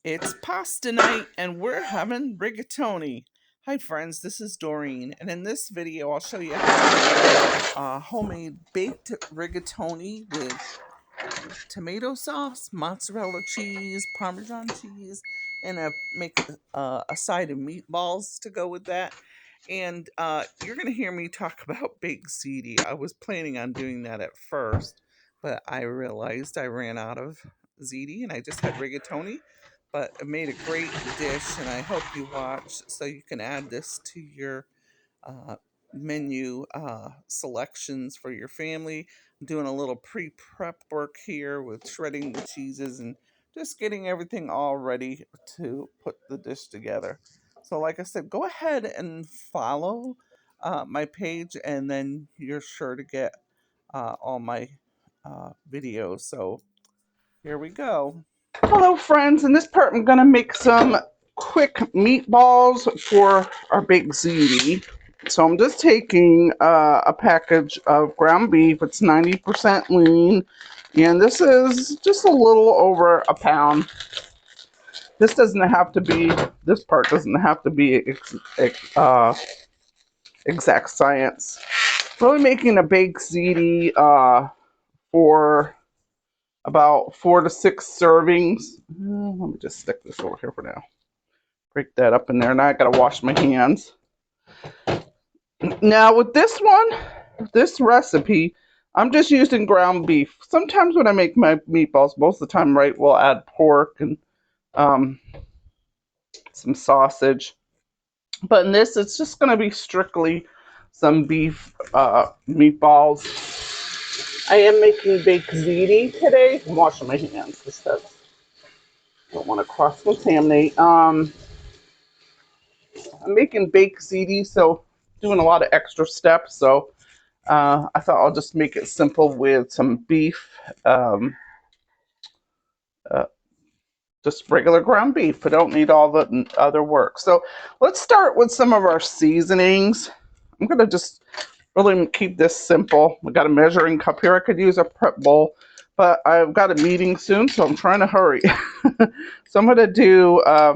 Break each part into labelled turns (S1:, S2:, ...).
S1: It's pasta night and we're having rigatoni. Hi friends, this is Doreen, and in this video I'll show you how to make homemade baked rigatoni with tomato sauce, mozzarella cheese, Parmesan cheese, and make a side of meatballs to go with that. And you're going to hear me talk about baked ziti. I was planning on doing that at first, but I realized I ran out of ziti and I just had rigatoni. But it made a great dish, and I hope you watch so you can add this to your uh, menu selections for your family. I'm doing a little pre-prep work here with shredding the cheeses and just getting everything all ready to put the dish together. So, like I said, go ahead and follow my page, and then you're sure to get all my videos. So, here we go. Hello friends, in this part I'm going to make some quick meatballs for our baked ziti. So I'm just taking a package of ground beef. It's 90% lean, and this is just a little over a pound. This doesn't have to be, this part doesn't have to be exact science. Really making a baked ziti for about 4 to 6 servings. Let me just stick this over here for now. Break that up in there. Now I gotta wash my hands. Now with this one, this recipe, I'm just using ground beef. Sometimes when I make my meatballs, most of the time, right, we'll add pork and some sausage. But in this, it's just gonna be strictly some beef meatballs. I am making baked ziti today. I'm washing my hands because I don't want to cross-contaminate. I'm making baked ziti, so doing a lot of extra steps. So I thought I'll just make it simple with some beef, just regular ground beef. I don't need all the other work. So let's start with some of our seasonings. I'm going to just really keep this simple. We got a measuring cup here. I could use a prep bowl, but I've got a meeting soon, so I'm trying to hurry. So I'm going to do a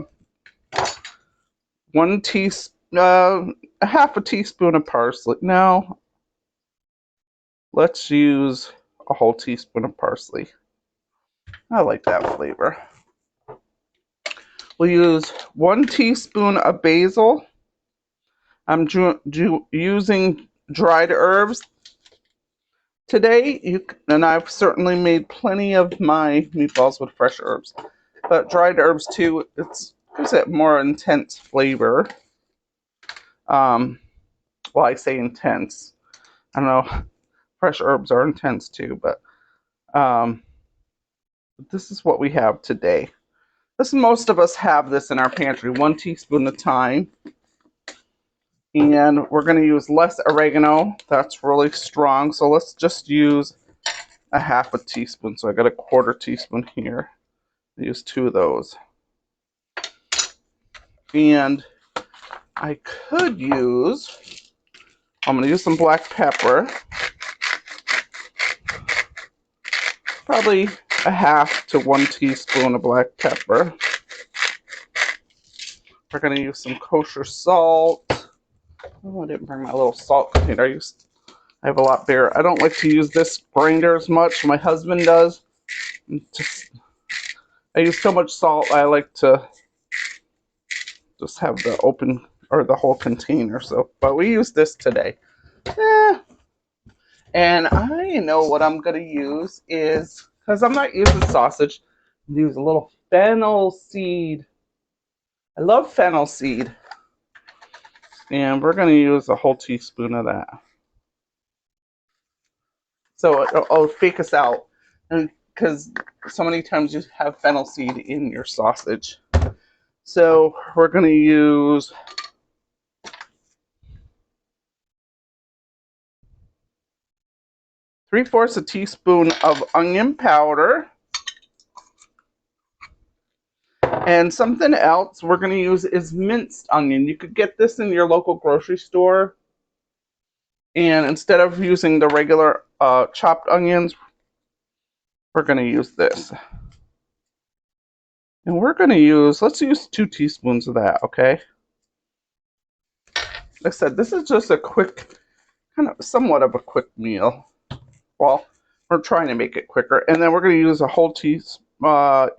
S1: half a teaspoon of parsley. No, let's use a whole teaspoon of parsley. I like that flavor. We'll use 1 teaspoon of basil. I'm using dried herbs today, and I've certainly made plenty of my meatballs with fresh herbs. But dried herbs too, it gives it more intense flavor. Well, I say intense. I don't know. Fresh herbs are intense too, but this is what we have today. Most of us have this in our pantry, 1 teaspoon at a time. And we're going to use less oregano. That's really strong. So let's just use a half a teaspoon. So I got a 1/4 teaspoon here. I use 2 of those. And I could use, I'm going to use some black pepper. Probably a half to 1 teaspoon of black pepper. We're going to use some kosher salt. Oh, I didn't bring my little salt container. I have a lot bigger. I don't like to use this grinder as much. My husband does. I use so much salt. I like to just have the open or the whole container. So, but we use this today. And I know what I'm going to use is, because I'm not using sausage, use a little fennel seed. I love fennel seed. And we're going to use a whole teaspoon of that. So it'll fake us out. Because so many times you have fennel seed in your sausage. So we're going to use three-fourths a teaspoon of onion powder. And something else we're going to use is minced onion. You could get this in your local grocery store. And instead of using the regular chopped onions, we're going to use this. And we're going to use, let's use 2 teaspoons of that, okay? Like I said, this is just a quick, kind of somewhat of a quick meal. Well, we're trying to make it quicker. And then we're going to use a whole teaspoon,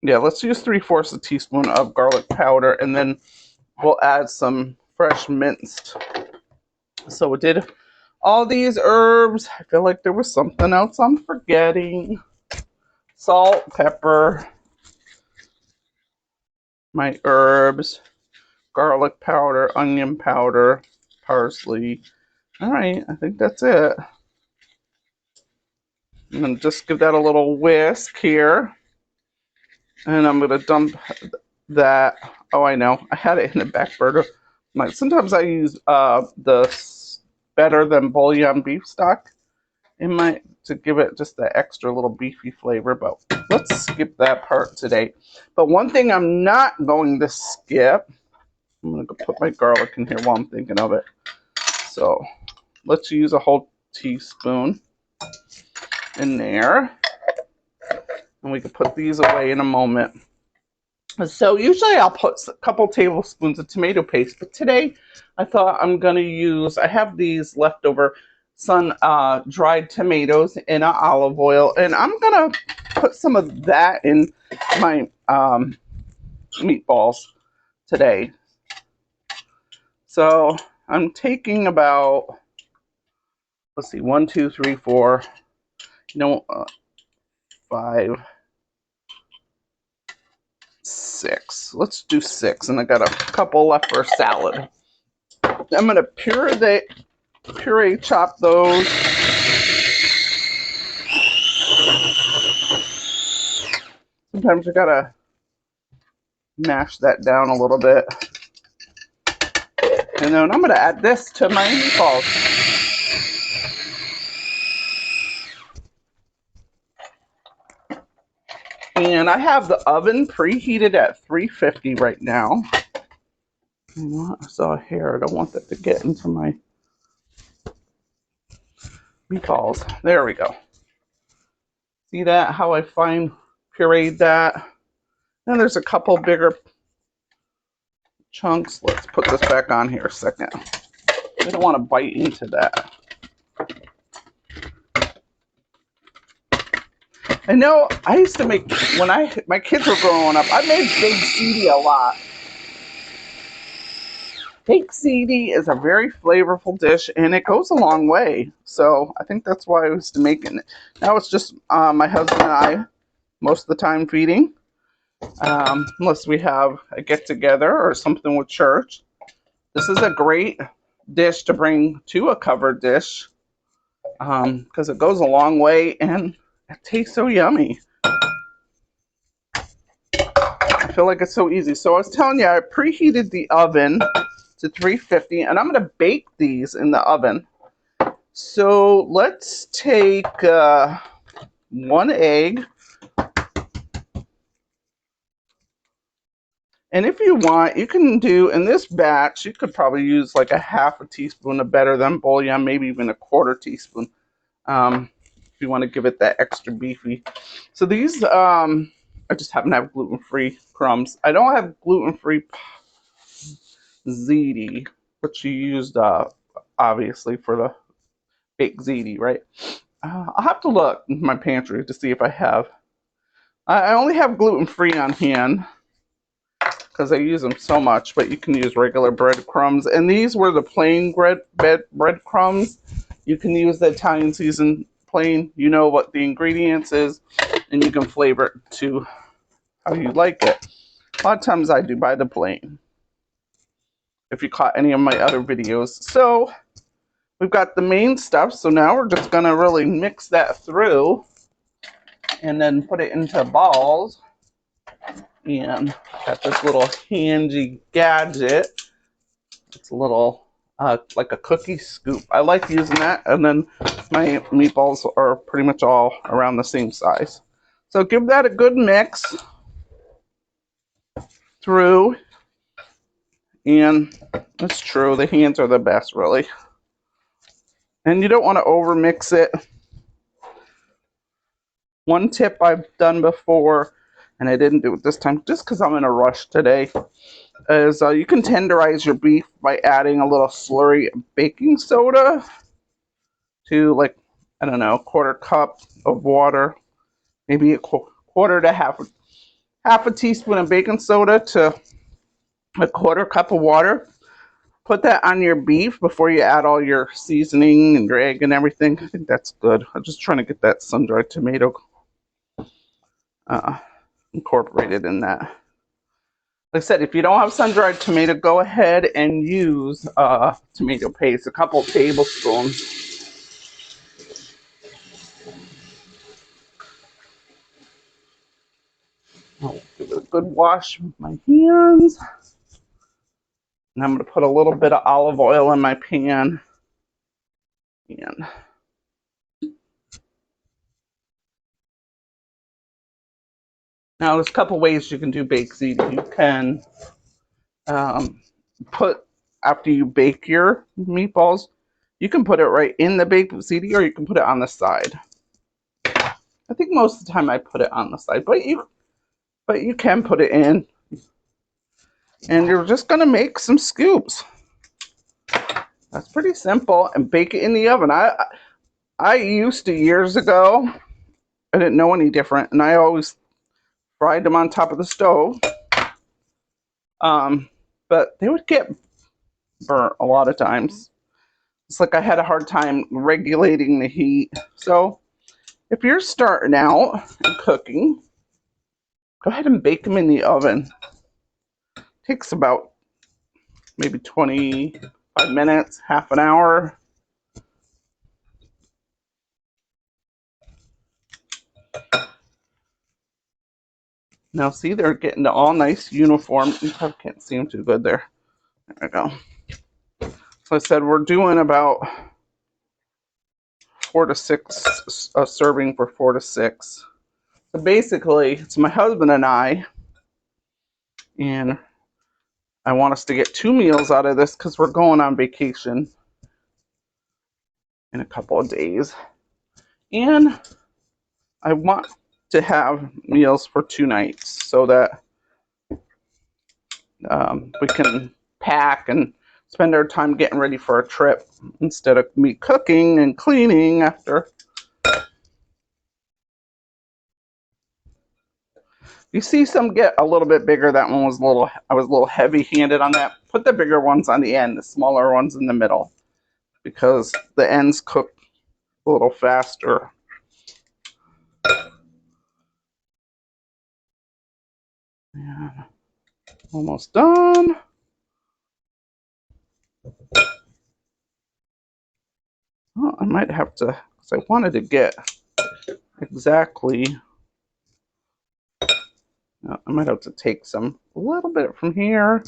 S1: yeah, let's use 3/4 a teaspoon of garlic powder, and then we'll add some fresh minced. So we did all these herbs. I feel like there was something else I'm forgetting. Salt, pepper, my herbs, garlic powder, onion powder, parsley. All right, I think that's it. And then just give that a little whisk here. And I'm going to dump that. Oh, I know. I had it in the back burner. Sometimes I use the Better Than Bouillon beef stock to give it just that extra little beefy flavor. But let's skip that part today. But one thing I'm not going to skip, I'm going to put my garlic in here while I'm thinking of it. So let's use a whole teaspoon in there. And we can put these away in a moment. So usually I'll put a couple tablespoons of tomato paste, but today I thought I'm going to use, I have these leftover sun-dried tomatoes in an olive oil, and I'm going to put some of that in my meatballs today. So I'm taking about, let's see, 1, 2, 3, 4, 5, 6. Let's do 6, and I got a couple left for salad. I'm going to puree chop those. Sometimes you got to mash that down a little bit. And then I'm going to add this to my meatballs. And I have the oven preheated at 350 right now. I saw a hair. I don't want that to get into my meatballs. There we go. See that? How I fine pureed that? And there's a couple bigger chunks. Let's put this back on here a second. I don't want to bite into that. I know I used to make, when my kids were growing up, I made baked ziti a lot. Baked ziti is a very flavorful dish, and it goes a long way. So I think that's why I used to make it. Now it's just my husband and I most of the time feeding, unless we have a get-together or something with church. This is a great dish to bring to a covered dish because it goes a long way and it tastes so yummy. I feel like it's so easy. So I was telling you, I preheated the oven to 350, and I'm going to bake these in the oven. So let's take 1 egg. And if you want, you can do, in this batch, you could probably use like a 1/2 teaspoon of Better Than Bouillon, maybe even a 1/4 teaspoon, if you want to give it that extra beefy. So these, I just happen to have gluten-free crumbs. I don't have gluten-free ziti, which you used, obviously, for the baked ziti, right? I'll have to look in my pantry to see if I have. I only have gluten-free on hand because I use them so much, but you can use regular breadcrumbs. And these were the plain breadcrumbs. You can use the Italian seasoned plain. You know what the ingredients is, and you can flavor it to how you like it. A lot of times I do buy the plain, if you caught any of my other videos. So we've got the main stuff. So now we're just going to really mix that through and then put it into balls. And got this little handy gadget. It's a little like a cookie scoop. I like using that. And then my meatballs are pretty much all around the same size. So give that a good mix through. And it's true, the hands are the best, really. And you don't want to over mix it. One tip I've done before and I didn't do it this time just because I'm in a rush today, is you can tenderize your beef by adding a little slurry of baking soda to, like, I don't know, a quarter cup of water, maybe a quarter to half a teaspoon of baking soda to a quarter cup of water. Put that on your beef before you add all your seasoning and your egg and everything. I think that's good. I'm just trying to get that sun-dried tomato incorporated in that. Like I said, if you don't have sun-dried tomato, go ahead and use tomato paste, a couple tablespoons. I'll give it a good wash with my hands. And I'm going to put a little bit of olive oil in my pan. And now there's a couple ways you can do baked ziti. You can put, after you bake your meatballs, you can put it right in the baked ziti, or you can put it on the side. I think most of the time I put it on the side, but you can put it in. And you're just going to make some scoops. That's pretty simple, and bake it in the oven. I used to, years ago, I didn't know any different, and I always fried them on top of the stove. But they would get burnt a lot of times. It's like I had a hard time regulating the heat. So if you're starting out and cooking, go ahead and bake them in the oven. It takes about maybe 25 minutes, half an hour. Now see, they're getting all nice uniform. You probably can't see them too good there. There we go. So I said we're doing about 4 to 6, a serving for 4 to 6. So basically, it's my husband and I want us to get 2 meals out of this because we're going on vacation in a couple of days. And I want to have meals for 2 nights so that we can pack and spend our time getting ready for a trip instead of me cooking and cleaning after. You see some get a little bit bigger. That one was I was a little heavy-handed on that. Put the bigger ones on the end, the smaller ones in the middle, because the ends cook a little faster. Yeah, almost done. Well, I might have to, because I wanted to get exactly. I might have to take a little bit from here, a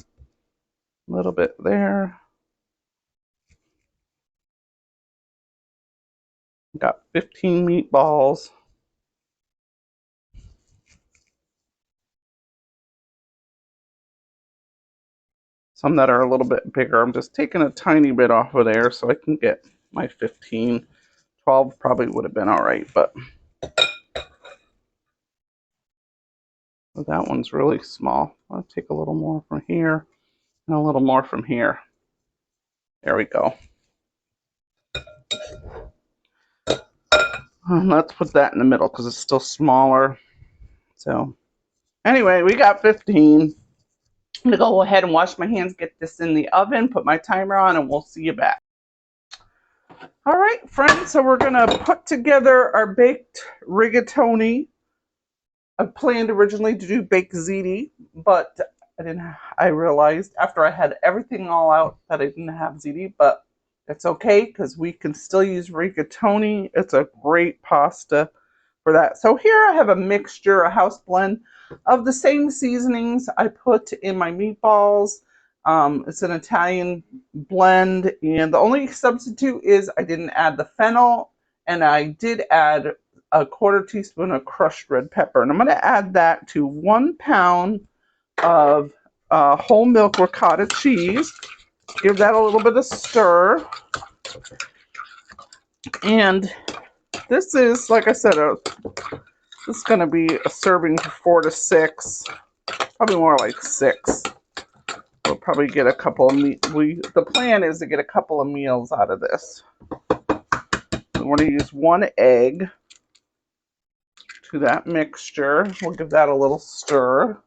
S1: little bit there. Got 15 meatballs. Some that are a little bit bigger. I'm just taking a tiny bit off of there so I can get my 15. 12 probably would have been all right, but that one's really small. I'll take a little more from here and a little more from here. There we go. Let's put that in the middle because it's still smaller. So anyway, we got 15. I'm going to go ahead and wash my hands, get this in the oven, put my timer on, and we'll see you back. All right, friends, so we're going to put together our baked rigatoni. I planned originally to do baked ziti, but I realized after I had everything all out that I didn't have ziti, but it's okay because we can still use rigatoni. It's a great pasta for that. So here I have a mixture, a house blend of the same seasonings I put in my meatballs. It's an Italian blend, and the only substitute is I didn't add the fennel, and I did add a quarter teaspoon of crushed red pepper. And I'm going to add that to 1 pound of whole milk ricotta cheese. Give that a little bit of stir. And this is, like I said, This is going to be a serving for 4 to 6, probably more like 6. We'll probably get a couple of the plan is to get a couple of meals out of this. We're going to use 1 egg to that mixture. We'll give that a little stir.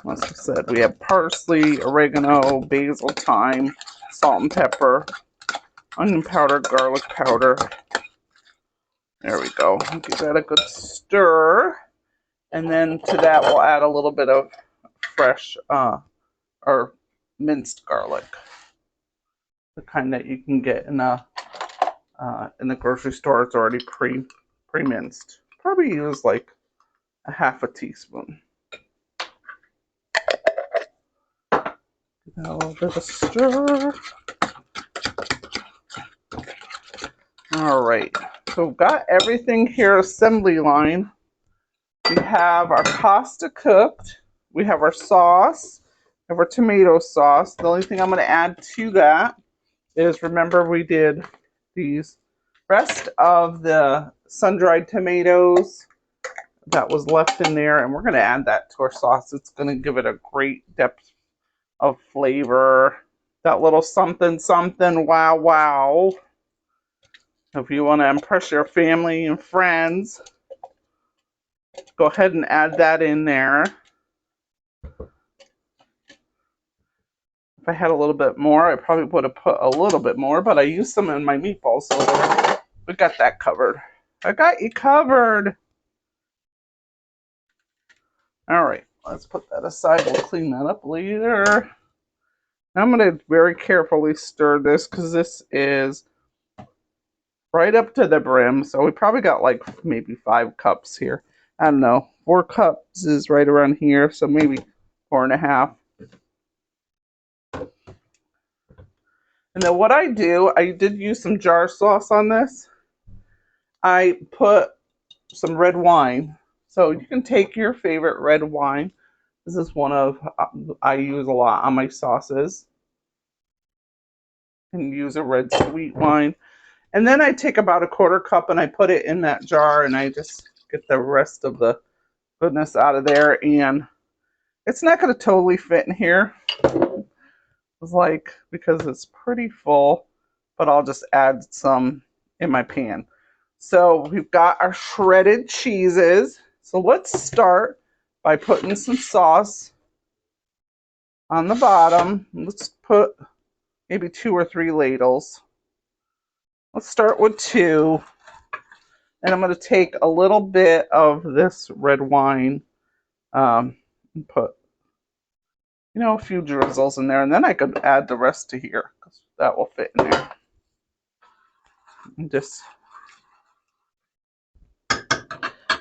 S1: As I said, we have parsley, oregano, basil, thyme, salt and pepper, onion powder, garlic powder. There we go. Give that a good stir. And then to that we'll add a little bit of fresh or minced garlic. The kind that you can get in the grocery store. It's already pre-minced. Probably use like a half a teaspoon. Give that a little bit of stir. All right, so we've got everything here assembly line. We have our pasta cooked. We have our sauce. We have our tomato sauce. The only thing I'm going to add to that is, remember we did these rest of the sun-dried tomatoes that was left in there, and we're going to add that to our sauce. It's going to give it a great depth of flavor. That little something something wow wow. If you want to impress your family and friends, go ahead and add that in there. If I had a little bit more, I probably would have put a little bit more, but I used some in my meatballs, so we got that covered. I got you covered. All right, let's put that aside. We'll clean that up later. Now I'm going to very carefully stir this because this is right up to the brim. So we probably got like maybe 5 cups here. I don't know. 4 cups is right around here, so maybe 4.5. And then what I do, I did use some jar sauce on this. I put some red wine. So you can take your favorite red wine. This is one of, I use a lot on my sauces. And use a red sweet wine. And then I take about a 1/4 cup and I put it in that jar and I just get the rest of the goodness out of there. And it's not going to totally fit in here. It's like, because it's pretty full, but I'll just add some in my pan. So we've got our shredded cheeses. So let's start by putting some sauce on the bottom. Let's put maybe 2 or 3 ladles. Let's start with 2. And I'm going to take a little bit of this red wine and put, a few drizzles in there. And then I could add the rest to here because that will fit in there.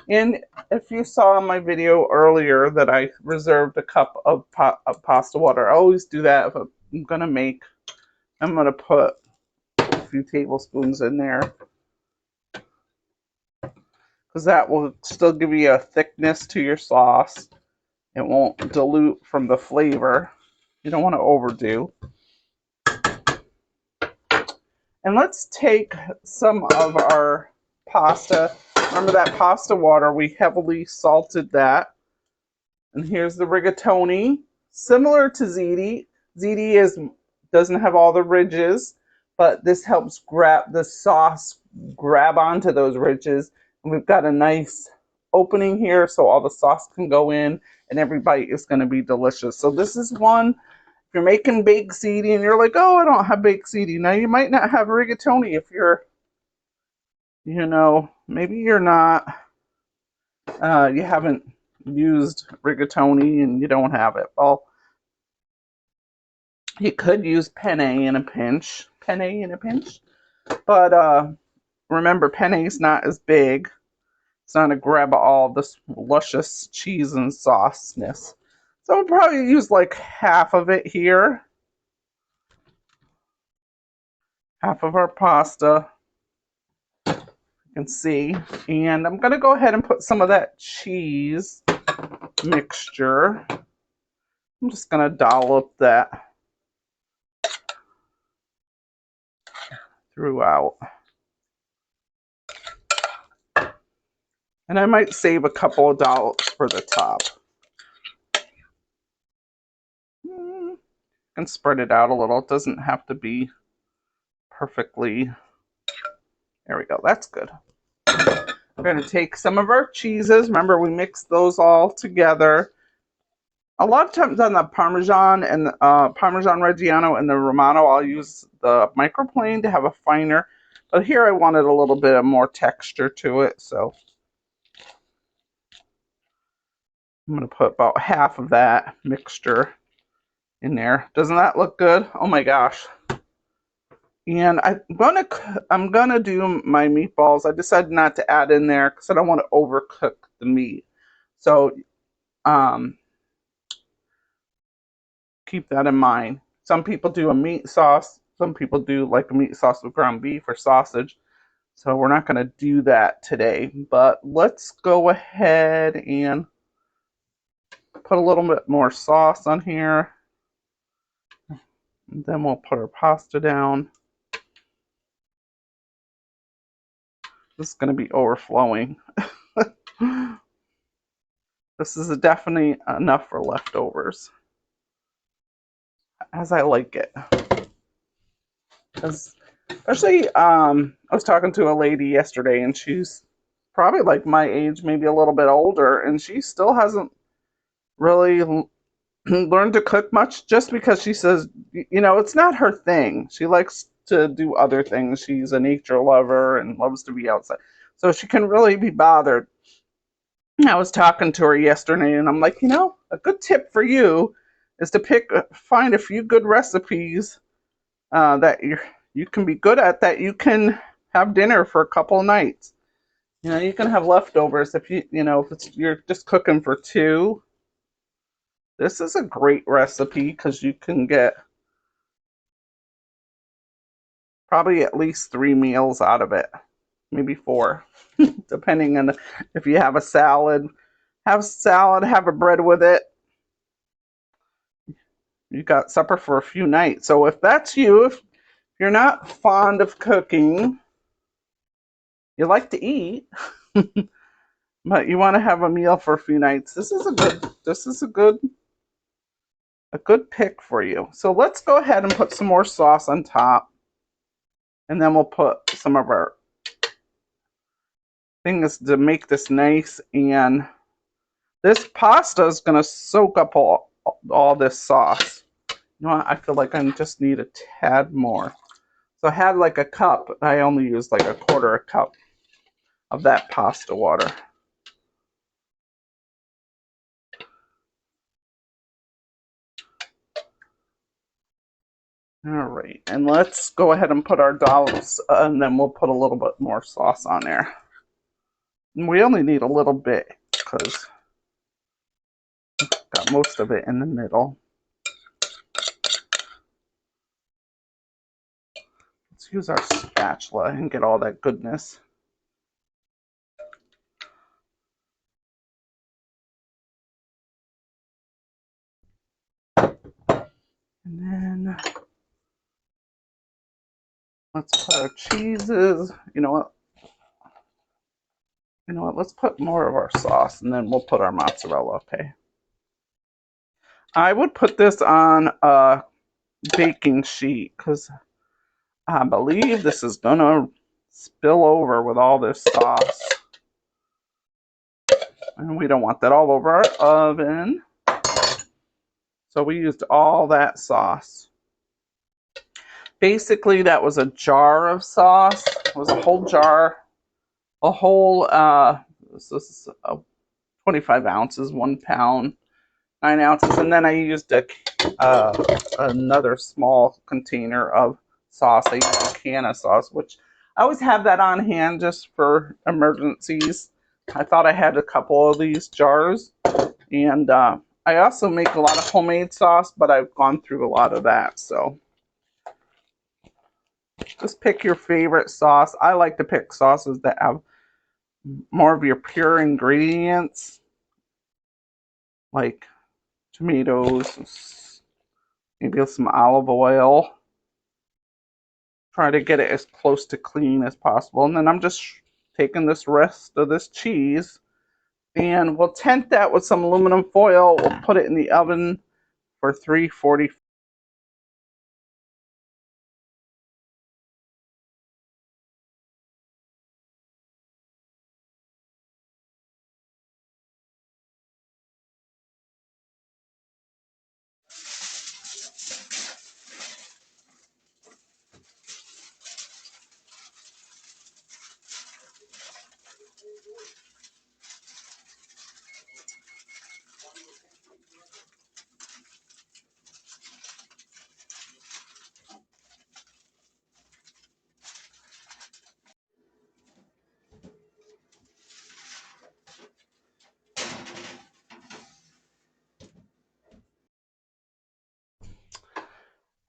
S1: And if you saw in my video earlier that I reserved a cup of pasta water, I always do that if I'm going to make. I'm going to put a few tablespoons in there because that will still give you a thickness to your sauce. It won't dilute from the flavor. You don't want to overdo. And let's take some of our pasta. Remember that pasta water, we heavily salted that. And here's the rigatoni. Similar to ziti. Ziti doesn't have all the ridges, but this helps grab the sauce, grab onto those ridges. And we've got a nice opening here so all the sauce can go in and every bite is going to be delicious. So this is one, if you're making baked ziti and you're like, oh, I don't have baked ziti. Now you might not have rigatoni if you're, maybe you're not, you haven't used rigatoni and you don't have it. Well, you could use penne in a pinch. But remember, penne is not as big. It's not to grab all this luscious cheese and sauceness. So I'll probably use like half of it here. Half of our pasta. You can see. And I'm going to go ahead and put some of that cheese mixture. I'm just going to dollop that throughout. And I might save a couple of dollops for the top. And spread it out a little. It doesn't have to be perfectly. There we go. That's good. We're going to take some of our cheeses. Remember, we mixed those all together. A lot of times on the Parmesan and Parmesan Reggiano and the Romano, I'll use the microplane to have a finer. But here I wanted a little bit of more texture to it, so I'm going to put about half of that mixture in there. Doesn't that look good? Oh my gosh. And I'm gonna do my meatballs. I decided not to add in there because I don't want to overcook the meat. So keep that in mind. Some people do a meat sauce. Some people do like a meat sauce with ground beef or sausage. So we're not going to do that today. But let's go ahead and put a little bit more sauce on here. And then we'll put our pasta down. This is going to be overflowing. This is definitely enough for leftovers, as I like it. Especially, I was talking to a lady yesterday, and she's probably like my age, maybe a little bit older, and she still hasn't really learned to cook much, just because she says, you know, it's not her thing. She likes to do other things. She's a nature lover and loves to be outside, so she can really be bothered. I was talking to her yesterday, and I'm like, you know, a good tip for you is to find a few good recipes that you can be good at, that you can have dinner for a couple of nights. You know, you can have leftovers if you're just cooking for two. This is a great recipe because you can get probably at least 3 meals out of it, maybe 4, depending on if you have a salad. Have salad, have a bread with it. You got supper for a few nights. So if that's you, if you're not fond of cooking, you like to eat, but you want to have a meal for a few nights, this is a good pick for you. So let's go ahead and put some more sauce on top, and then we'll put some of our things to make this nice. And this pasta is going to soak up all this sauce. You know what? I feel like I just need a tad more. So I had like a cup. I only used like a quarter a cup of that pasta water. All right, and let's go ahead and put our dollops, and then we'll put a little bit more sauce on there. And we only need a little bit because got most of it in the middle. Let's use our spatula and get all that goodness. And then let's put our cheeses. You know what? Let's put more of our sauce, and then we'll put our mozzarella, okay? I would put this on a baking sheet because I believe this is going to spill over with all this sauce. And we don't want that all over our oven. So we used all that sauce. Basically, that was a jar of sauce. It was a whole jar. This is 25 ounces, 1 pound, 9 ounces. And then I used another small container of sauce. I used a can of sauce, which I always have that on hand just for emergencies. I thought I had a couple of these jars. And I also make a lot of homemade sauce, but I've gone through a lot of that. So just pick your favorite sauce. I like to pick sauces that have more of your pure ingredients, like tomatoes, maybe some olive oil, try to get it as close to clean as possible. And then I'm just taking this rest of this cheese and we'll tent that with some aluminum foil. We'll put it in the oven for 340.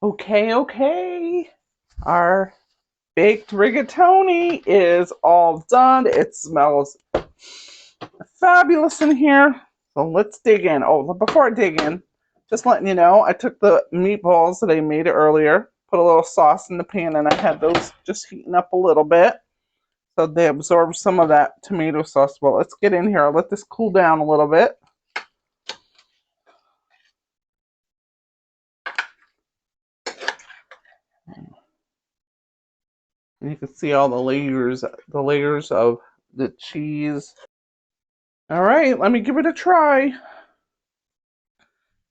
S1: Okay. Our baked rigatoni is all done. It smells fabulous in here. So let's dig in. Oh, before I dig in, just letting you know, I took the meatballs that I made earlier, put a little sauce in the pan, and I had those just heating up a little bit. So they absorb some of that tomato sauce. Well, let's get in here. I'll let this cool down a little bit. And you can see all the layers of the cheese. All right, let me give it a try.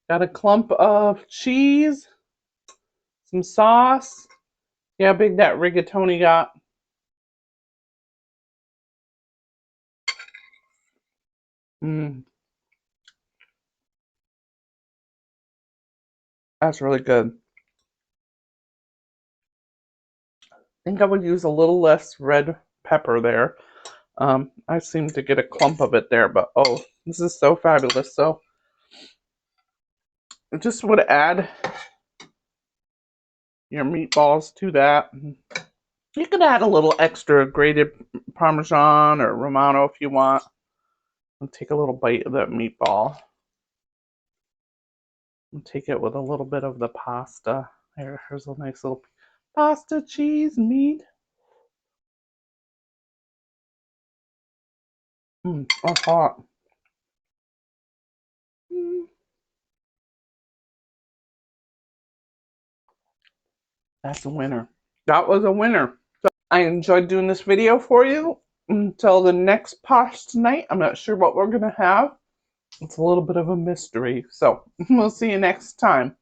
S1: Got a clump of cheese, some sauce. See how big that rigatoni got. That's really good. I think I would use a little less red pepper there. I seem to get a clump of it there, but oh, this is so fabulous. So I just would add your meatballs to that. You can add a little extra grated Parmesan or Romano if you want. I'll take a little bite of that meatball. And take it with a little bit of the pasta. Here's a nice little pasta, cheese, meat. That's hot. That's a winner. That was a winner. So I enjoyed doing this video for you. Until the next pasta night, I'm not sure what we're going to have. It's a little bit of a mystery. So we'll see you next time.